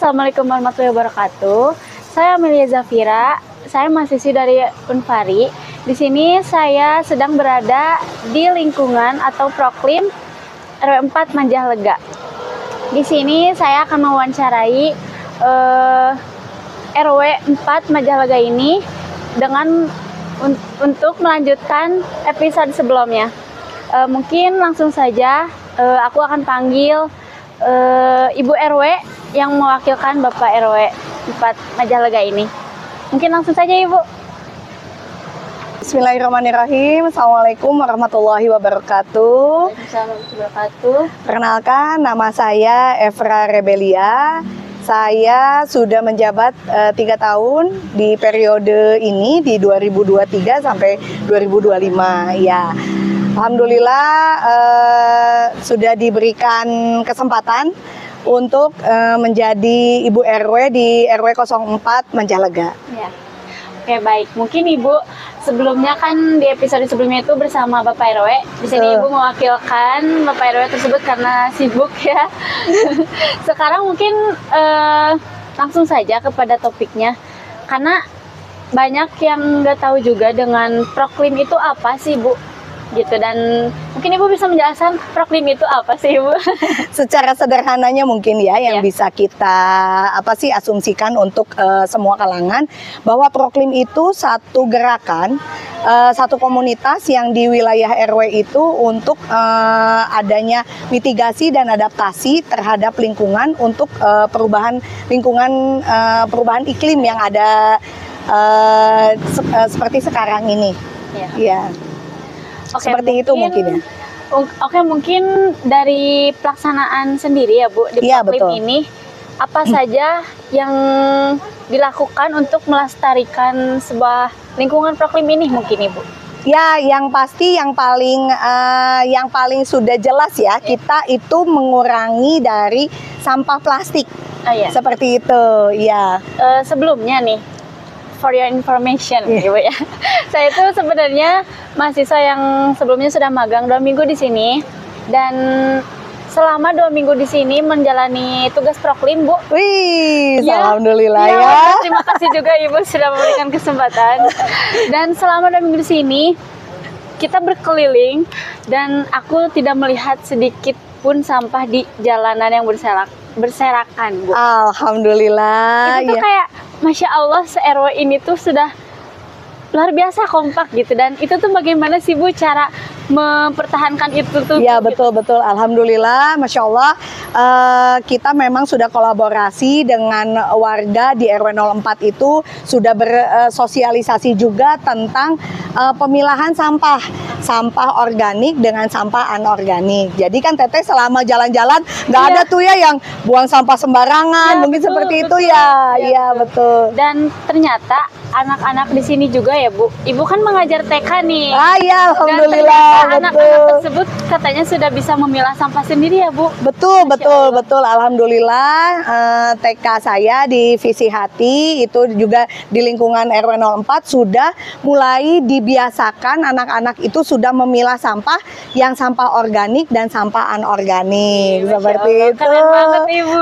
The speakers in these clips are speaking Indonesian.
Assalamualaikum warahmatullahi wabarakatuh. Saya Amelia Zafira, saya mahasiswi dari Unpari. Di sini saya sedang berada di lingkungan atau Proklim RW 4 Majalengka. Di sini saya akan mewawancarai RW 4 Majalengka ini untuk melanjutkan episode sebelumnya. Mungkin langsung saja aku akan panggil Ibu RW yang mewakilkan Bapak RW 4 Majalengka ini. Mungkin langsung saja Ibu. Bismillahirrahmanirrahim. Assalamualaikum warahmatullahi wabarakatuh. Waalaikumsalam warahmatullahi wabarakatuh. Perkenalkan, nama saya Evra Rebelia. Saya sudah menjabat 3 tahun di periode ini di 2023 sampai 2025. Ya, alhamdulillah sudah diberikan kesempatan untuk menjadi Ibu RW di RW 04 Majalengka. Ya. Oke, baik. Mungkin Ibu sebelumnya kan di episode sebelumnya itu bersama Bapak RW. Di sini Ibu mewakilkan Bapak RW tersebut karena sibuk ya. Sekarang mungkin langsung saja kepada topiknya. Karena banyak yang nggak tahu juga dengan Proklim itu apa sih, Bu? Gitu, dan mungkin Ibu bisa menjelaskan Proklim itu apa sih, Ibu? Secara sederhananya mungkin ya yang bisa kita asumsikan untuk semua kalangan, bahwa Proklim itu satu gerakan, satu komunitas yang di wilayah RW itu untuk adanya mitigasi dan adaptasi terhadap lingkungan untuk perubahan lingkungan, perubahan iklim yang ada seperti sekarang ini. Ya. Oke, seperti itu mungkin ya. Oke, mungkin dari pelaksanaan sendiri ya Bu di Proklim ini, apa saja yang dilakukan untuk melestarikan sebuah lingkungan Proklim ini mungkin Ibu? Ya, yang pasti yang paling sudah jelas ya, kita itu mengurangi dari sampah plastik. Seperti itu, ya. Sebelumnya nih, for your information, Ibu ya. Saya itu sebenarnya mahasiswa yang sebelumnya sudah magang 2 minggu di sini, dan selama 2 minggu di sini menjalani tugas Proklim, Bu. Wih, alhamdulillah ya. Terima kasih juga Ibu sudah memberikan kesempatan. Dan selama 2 minggu di sini kita berkeliling dan aku tidak melihat sedikit pun sampah di jalanan yang berserakan, Bu. Alhamdulillah. Itu tuh kayak Masya Allah, se-RW ini tuh sudah luar biasa kompak gitu. Dan itu tuh bagaimana sih Bu cara mempertahankan itu tuh? Ya, betul-betul. Alhamdulillah, Masya Allah, kita memang sudah kolaborasi dengan warga di RW 04 itu, sudah bersosialisasi juga tentang pemilahan sampah organik dengan sampah anorganik. Jadi kan Teteh selama jalan-jalan nggak ada tuh ya yang buang sampah sembarangan, mungkin seperti itu ya. Iya, betul. Dan ternyata anak-anak di sini juga ya Bu, Ibu kan mengajar TK nih. Ya, alhamdulillah. Anak-anak tersebut katanya sudah bisa memilah sampah sendiri ya Bu. Betul. Alhamdulillah, TK saya di Visi Hati itu juga di lingkungan RW 04 sudah mulai dibiasakan anak-anak itu sudah memilah sampah yang sampah organik dan sampah anorganik. Seperti itu. Keren banget Ibu.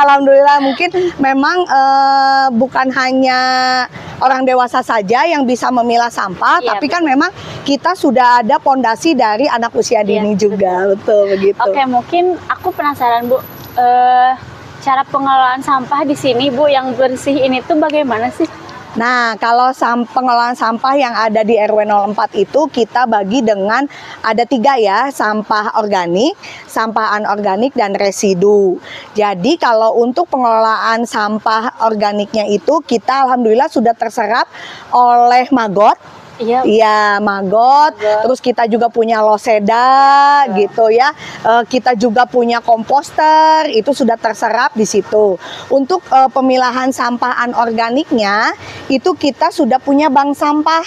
Alhamdulillah. Mungkin memang bukan hanya orang dewasa saja yang bisa memilah sampah, tapi kan memang kita sudah ada pondasi dari anak usia dini juga. Betul begitu. Oke, mungkin aku penasaran Bu, cara pengelolaan sampah di sini Bu yang bersih ini tuh bagaimana sih? Nah, kalau pengelolaan sampah yang ada di RW 04 itu kita bagi dengan ada 3 ya, sampah organik, sampah anorganik, dan residu. Jadi kalau untuk pengelolaan sampah organiknya itu kita alhamdulillah sudah terserap oleh Magot. Iya, Magot. Terus kita juga punya Loseda gitu ya. Kita juga punya komposter, itu sudah terserap di situ. Untuk pemilahan sampah anorganiknya itu kita sudah punya bank sampah.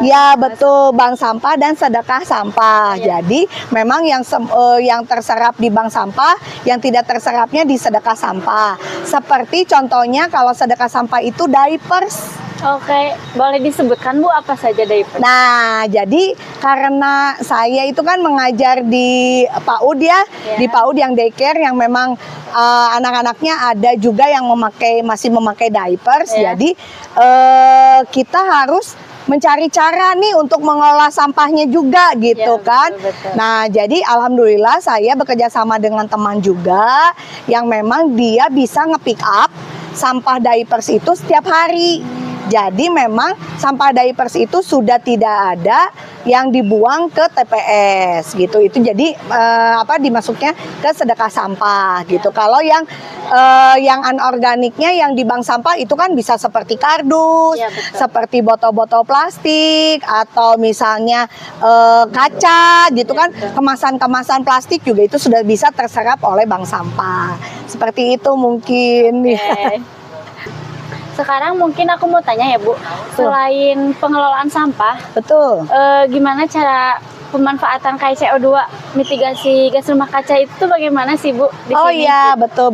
Ya, betul, bank sampah dan sedekah sampah. Jadi memang yang terserap di bank sampah, yang tidak terserapnya di sedekah sampah. Seperti contohnya kalau sedekah sampah itu diapers. Oke, boleh disebutkan Bu apa saja diaper? Nah, jadi karena saya itu kan mengajar di PAUD ya, Ya. di PAUD yang daycare yang memang anak-anaknya ada juga yang masih memakai diapers. Ya. Jadi kita harus mencari cara nih untuk mengolah sampahnya juga gitu Ya, kan. betul. Nah, jadi alhamdulillah saya bekerja sama dengan teman juga yang memang dia bisa nge-pick up sampah diapers itu setiap hari. Jadi memang sampah diapers itu sudah tidak ada yang dibuang ke TPS gitu. Itu jadi dimasuknya ke sedekah sampah gitu. Kalau yang anorganiknya yang di bank sampah itu kan bisa seperti kardus, Ya, betul. seperti botol-botol plastik atau misalnya kaca gitu Ya, kan. betul. Kemasan-kemasan plastik juga itu sudah bisa terserap oleh bank sampah. Seperti itu mungkin. Oke. Sekarang mungkin aku mau tanya ya Bu, selain pengelolaan sampah, Betul. gimana cara pemanfaatan KCO2 mitigasi gas rumah kaca itu bagaimana sih Bu di Oh sini? iya, betul.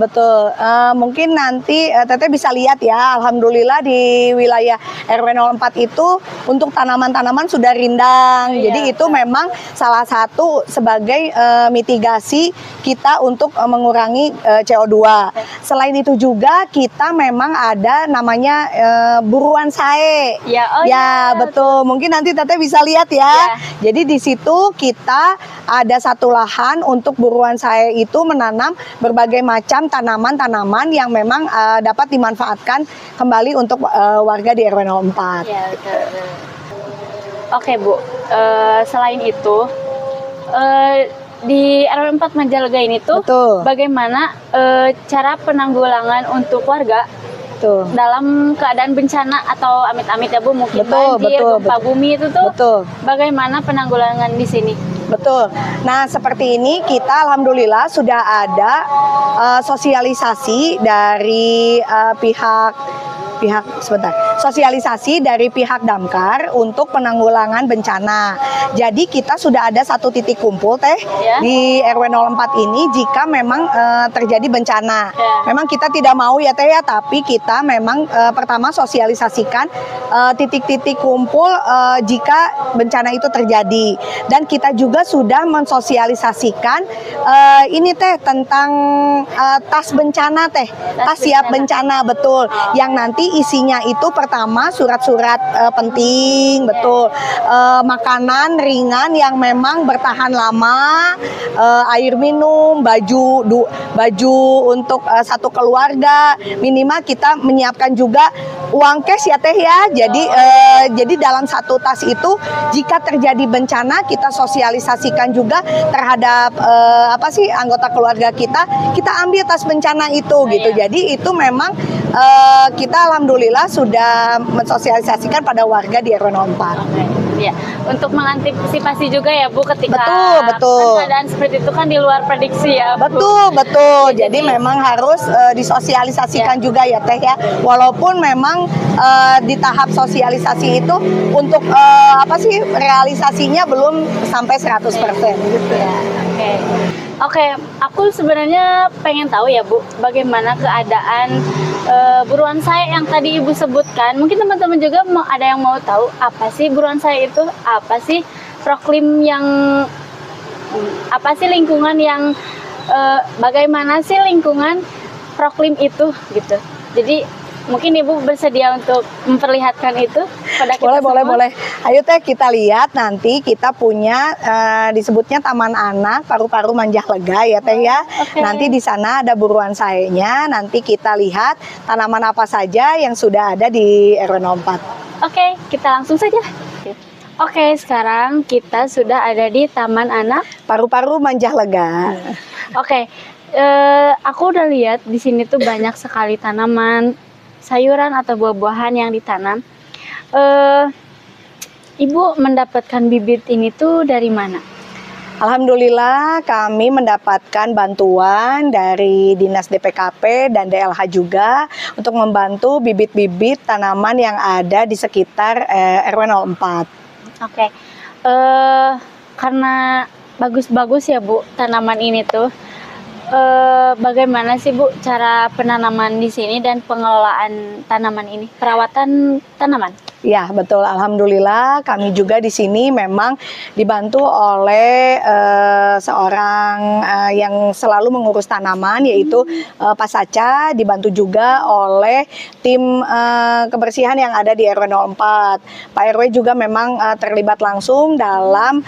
Mungkin nanti Teteh bisa lihat ya, alhamdulillah di wilayah RW 04 itu untuk tanaman-tanaman sudah rindang. Iya, Jadi itu memang salah satu sebagai mitigasi kita untuk mengurangi CO2. Selain itu juga kita memang ada namanya buruan sae. Ya, Ya, betul. Mungkin nanti Teteh bisa lihat ya. Ya. Jadi di situ kita ada satu lahan untuk buruan sae itu menanam berbagai macam tanaman-tanaman yang memang dapat dimanfaatkan kembali untuk warga di RW 04. Ya, betul. Oke Bu, selain itu di RW 4 Majalengka ini tuh Betul. bagaimana cara penanggulangan untuk warga Tuh. dalam keadaan bencana atau amit-amit ya Bu, mungkin Betul, banjir, gempa bumi itu tuh Betul. bagaimana penanggulangan di sini? Betul. Nah, seperti ini kita alhamdulillah sudah ada sosialisasi dari sosialisasi dari pihak Damkar untuk penanggulangan bencana. Jadi kita sudah ada satu titik kumpul Ya. di RW 04 ini jika memang terjadi bencana. Ya. Memang kita tidak mau ya Teh ya, tapi kita memang pertama sosialisasikan titik-titik kumpul jika bencana itu terjadi. Dan kita juga sudah mensosialisasikan ini Teh tentang tas bencana Teh, tas siap bencana betul, yang nanti isinya itu pertama surat-surat penting betul, makanan ringan yang memang bertahan lama, air minum, baju untuk satu keluarga, minimal kita menyiapkan juga uang cash ya Teh ya. Jadi dalam satu tas itu jika terjadi bencana kita sosialisasikan juga terhadap anggota keluarga kita ambil tas bencana itu gitu. Jadi itu memang kita alhamdulillah sudah mensosialisasikan pada warga di RW 04. Oke, ya. Untuk mengantisipasi juga ya Bu ketika Betul. kan keadaan seperti itu kan di luar prediksi ya Bu. Betul. Jadi memang harus disosialisasikan juga ya Teh ya. Walaupun memang di tahap sosialisasi itu untuk realisasinya belum sampai 100% gitu ya. Oke, aku sebenarnya pengen tahu ya Bu, bagaimana keadaan buruan sae yang tadi Ibu sebutkan. Mungkin teman-teman juga ada yang mau tahu apa sih buruan sae itu, apa sih proklim yang, apa sih lingkungan yang, bagaimana sih lingkungan proklim itu gitu. Jadi mungkin Ibu bersedia untuk memperlihatkan itu pada kita semua? Boleh. Ayo Teh kita lihat nanti kita punya disebutnya Taman Anak Paru-Paru Majalengka ya Teh ya. Oke. Nanti di sana ada buruan saenya. Nanti kita lihat tanaman apa saja yang sudah ada di RW 04. Oke, kita langsung saja. Oke, sekarang kita sudah ada di Taman Anak Paru-Paru Majalengka. Oke, aku udah lihat di sini tuh banyak sekali tanaman, sayuran atau buah-buahan yang ditanam. Ibu mendapatkan bibit ini tuh dari mana? Alhamdulillah kami mendapatkan bantuan dari Dinas DPKP dan DLH juga untuk membantu bibit-bibit tanaman yang ada di sekitar RW 04. Oke, karena bagus-bagus ya Bu tanaman ini tuh. bagaimana sih Bu cara penanaman di sini dan pengelolaan tanaman ini, perawatan tanaman? Ya, betul. Alhamdulillah kami juga di sini memang dibantu oleh seorang yang selalu mengurus tanaman, yaitu Pak Saca, dibantu juga oleh tim kebersihan yang ada di RW 04. Pak RW juga memang terlibat langsung dalam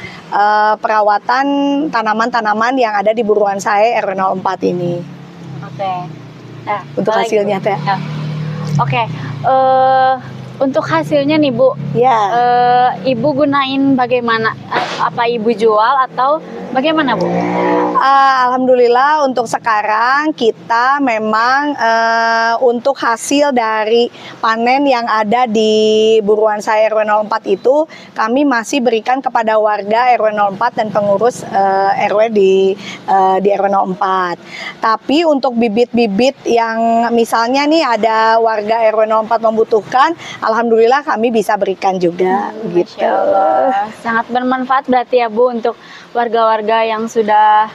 perawatan tanaman-tanaman yang ada di Buruan Sae RW 04 ini. Oke. Nah, Untuk apa lagi, hasilnya, Bu? Teh. Ya. Oke. Untuk hasilnya nih Bu, Ya. Ibu gunain bagaimana? Apa Ibu jual atau bagaimana Bu? Alhamdulillah untuk sekarang kita memang untuk hasil dari panen yang ada di Buruan Sae RW 04 itu kami masih berikan kepada warga RW 04 dan pengurus RW di RW 04. Tapi untuk bibit-bibit yang misalnya nih ada warga RW 04 membutuhkan, alhamdulillah kami bisa berikan juga gitu. Masya Allah. Sangat bermanfaat berarti ya Bu untuk warga-warga yang sudah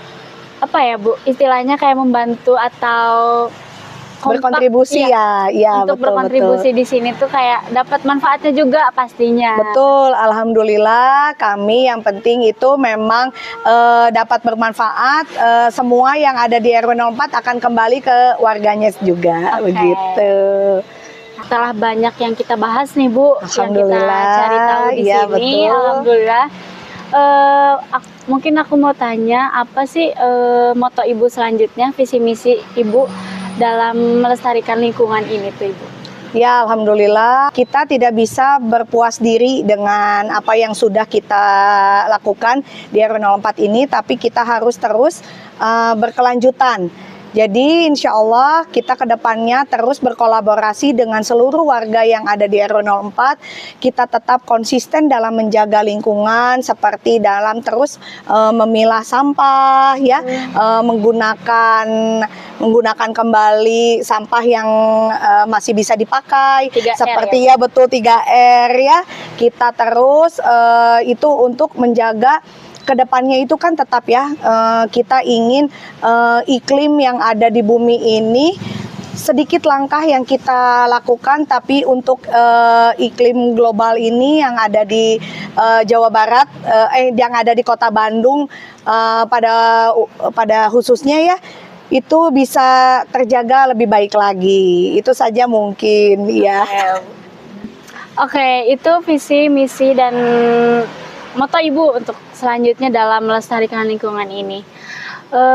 apa ya Bu, istilahnya kayak membantu atau kompak, Berkontribusi ya, untuk betul, berkontribusi di sini tuh kayak dapat manfaatnya juga pastinya. Betul, alhamdulillah kami yang penting itu memang dapat bermanfaat. Semua yang ada di RW 04 akan kembali ke warganya juga, Oke. begitu. Setelah banyak yang kita bahas nih Bu, yang kita Alhamdulillah, cari tahu di iya, sini, betul. alhamdulillah. Mungkin aku mau tanya apa sih moto Ibu selanjutnya, visi misi Ibu dalam melestarikan lingkungan ini tuh Ibu? Ya, alhamdulillah kita tidak bisa berpuas diri dengan apa yang sudah kita lakukan di RW 04 ini, tapi kita harus terus berkelanjutan. Jadi insya Allah kita ke depannya terus berkolaborasi dengan seluruh warga yang ada di RW 04. Kita tetap konsisten dalam menjaga lingkungan seperti dalam terus memilah sampah ya, menggunakan kembali sampah yang masih bisa dipakai 3R seperti ya betul 3R ya. Kita terus itu untuk menjaga kedepannya itu kan tetap ya kita ingin iklim yang ada di bumi ini sedikit langkah yang kita lakukan, tapi untuk iklim global ini yang ada di Jawa Barat, yang ada di Kota Bandung pada khususnya ya, itu bisa terjaga lebih baik lagi. Itu saja mungkin ya. Oke, itu visi misi dan moto Ibu untuk selanjutnya dalam melestarikan lingkungan ini.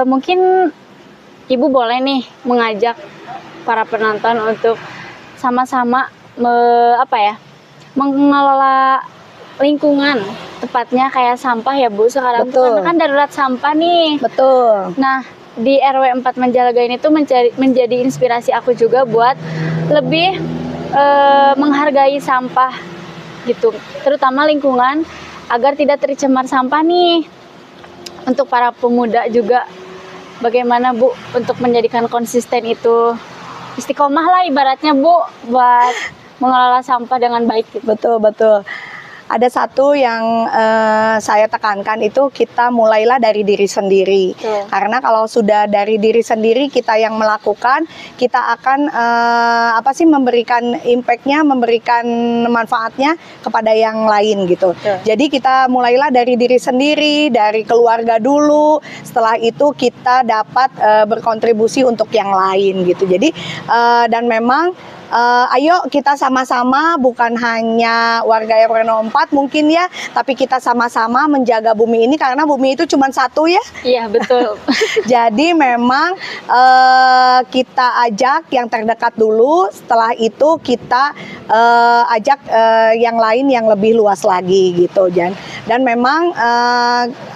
Mungkin Ibu boleh nih mengajak para penonton untuk sama-sama mengelola lingkungan, tepatnya kayak sampah ya Bu sekarang tuh karena kan darurat sampah nih. Betul. Nah, di RW 4 Menjalaga ini tuh menjadi inspirasi aku juga buat lebih menghargai sampah gitu, terutama lingkungan agar tidak tercemar sampah nih. Untuk para pemuda juga bagaimana Bu untuk menjadikan konsisten itu istiqomah lah ibaratnya Bu buat mengelola sampah dengan baik gitu. Betul. Ada satu yang saya tekankan itu kita mulailah dari diri sendiri. Betul. Karena kalau sudah dari diri sendiri kita yang melakukan, kita akan memberikan impactnya, memberikan manfaatnya kepada yang lain gitu. Betul. Jadi kita mulailah dari diri sendiri, dari keluarga dulu. Setelah itu kita dapat berkontribusi untuk yang lain gitu. Jadi dan memang ayo kita sama-sama, bukan hanya warga RW 04 mungkin ya, tapi kita sama-sama menjaga bumi ini karena bumi itu cuma satu ya. Iya betul. Jadi memang kita ajak yang terdekat dulu, setelah itu kita ajak yang lain yang lebih luas lagi gitu. Dan memang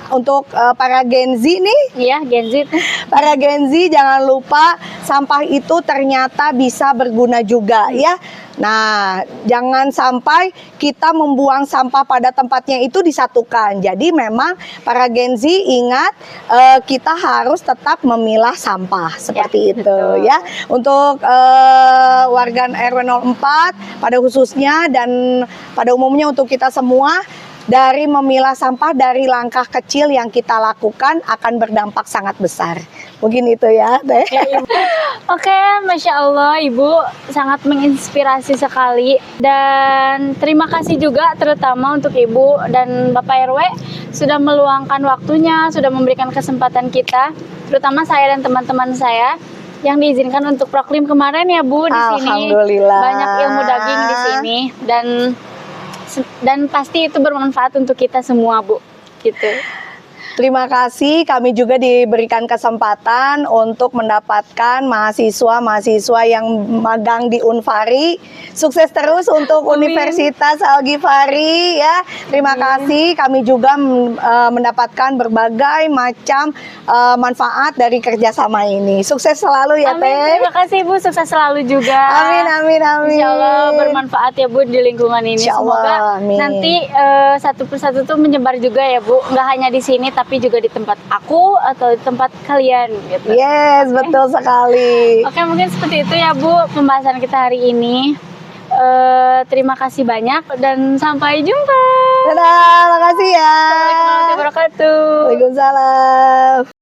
untuk para Gen Z nih, Iya Gen Z. para Gen Z jangan lupa sampah itu ternyata bisa berguna juga ya. Nah, jangan sampai kita membuang sampah pada tempatnya itu disatukan. Jadi memang para Gen Z ingat kita harus tetap memilah sampah seperti itu betul. ya. Untuk warga RW 04 pada khususnya dan pada umumnya untuk kita semua, dari memilah sampah dari langkah kecil yang kita lakukan akan berdampak sangat besar. Mungkin itu ya, Teh. Oke, Masya Allah, Ibu sangat menginspirasi sekali. Dan terima kasih juga terutama untuk Ibu dan Bapak RW sudah meluangkan waktunya, sudah memberikan kesempatan kita, terutama saya dan teman-teman saya yang diizinkan untuk proklim kemarin ya Bu di sini. Alhamdulillah. Banyak ilmu daging di sini dan pasti itu bermanfaat untuk kita semua Bu. Gitu. Terima kasih, kami juga diberikan kesempatan untuk mendapatkan mahasiswa-mahasiswa yang magang di Unfari. Sukses terus untuk Amin. Universitas Al-Ghifari ya. Terima kasih, kami juga mendapatkan berbagai macam manfaat dari kerjasama ini. Sukses selalu ya, Amin. Teh. Terima kasih Bu, sukses selalu juga. Amin, amin, amin. Insya Allah bermanfaat ya Bu di lingkungan ini. Insya Allah, Semoga amin. nanti satu persatu tuh menyebar juga ya Bu, nggak hanya di sini tapi juga di tempat aku atau di tempat kalian gitu. Yes, betul sekali. Oke, mungkin seperti itu ya Bu pembahasan kita hari ini. Terima kasih banyak dan sampai jumpa. Dadah, makasih ya. Assalamualaikum warahmatullahi wabarakatuh. Waalaikumsalam.